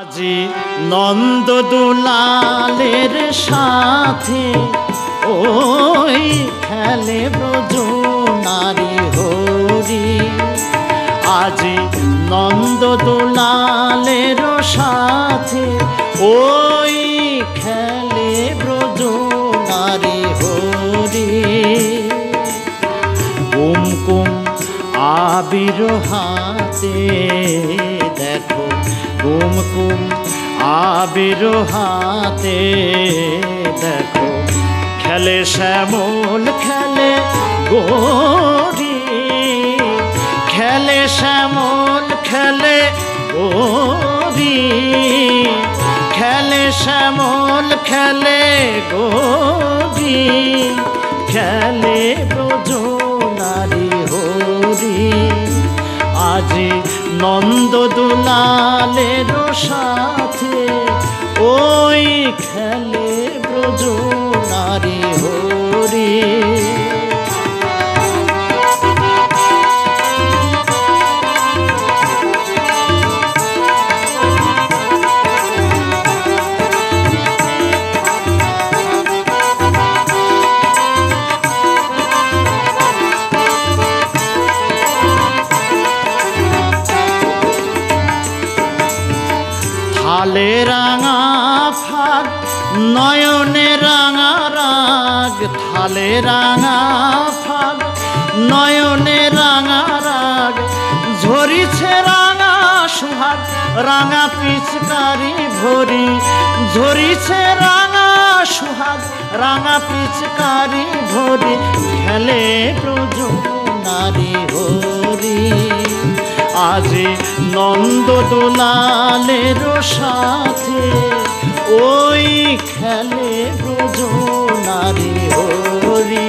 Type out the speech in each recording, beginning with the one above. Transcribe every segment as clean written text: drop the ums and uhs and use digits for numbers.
আজি নন্দ দুলালের সাথে ওই খেলে ব্রজ নারী হরি। আজি নন্দ দুলালের সাথে ওই খেলে ব্রজ নারী হরি। কুমকুম আবির হাতে দেখো, কুমকুম আবির হাতে দেখো, খেলে শ্যামল খেলে গৌরী, খেলে শ্যামল খেলে গৌরী, খেলে শ্যামল খেলে গৌরী, খেলে ব্রজ নারী হরি। আজি নন্দ দুলালের সাথে ওই খেলে ব্রজ নারী হরি। থালে রাঙা ফাগ নয়নে রাঙা রাগ, থালে রাঙা ফাগ নয়নে রাঙা রাগ, ঝরিছে রাঙা সুহাগ রাঙা পিচকারি ভরি, ঝরিছে রাঙা সুহাগ রাঙা পিচকারি ভরি, খেলে ব্রজ নারী হরি। আজি নন্দ দুলালের সাথে ওই খেলে ব্রজ নারী হরি।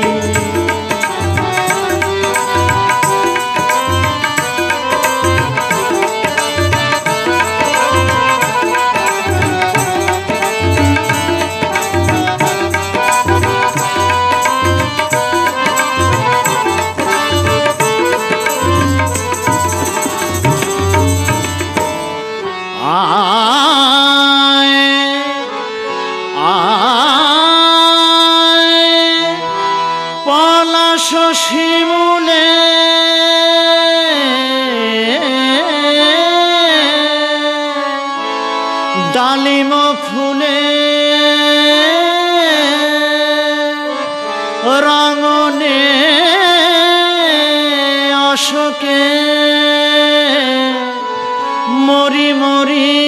পলাশ শিমুলে ডালিম ফুলে রঙনে অশোকে মরি মরি,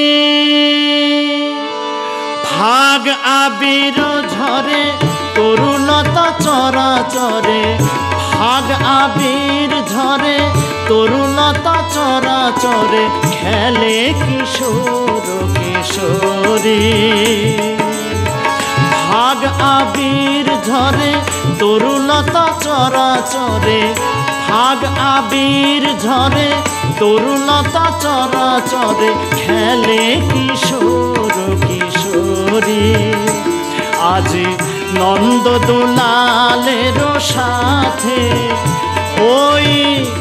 ফাগ আবির ঝরে তরুলতা চরাচরে, ফাগ আবির ঝরে তরুলতা চরাচরে, খেলে কিশোর কিশোরী। ফাগ আবির ঝরে তরুলতা চরাচরে, ফাগ আবির ঝরে তরুলতা চরাচরে, খেলে কিশোর কিশোরী। আজি নন্দ দুলালের সাথে ওই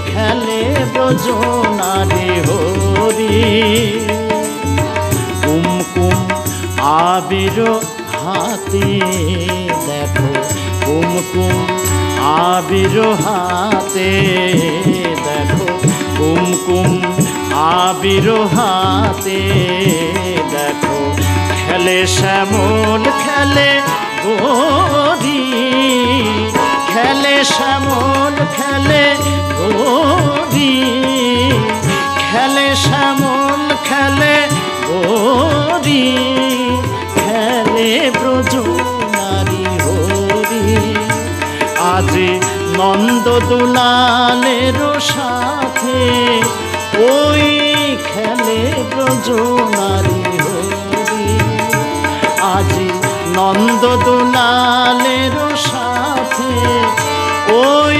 খেলে ব্রজ নারী হরি। কুমকুম আবির হাতে দেখো, কুমকুম আবির হাতে দেখো, কুমকুম আবির হাতে দেখো, খেলে শ্যামল খেলে গৌরী, খেলে শ্যামল খেলে গৌরী, খেলে শ্যামল খেলে গৌরী, খেলে ব্রজ নারী হরি। আজি নন্দ দুলালের সাথে ওই খেলে ব্রজ নারী হরি। আজি নন্দ দুলালের সাথে ওই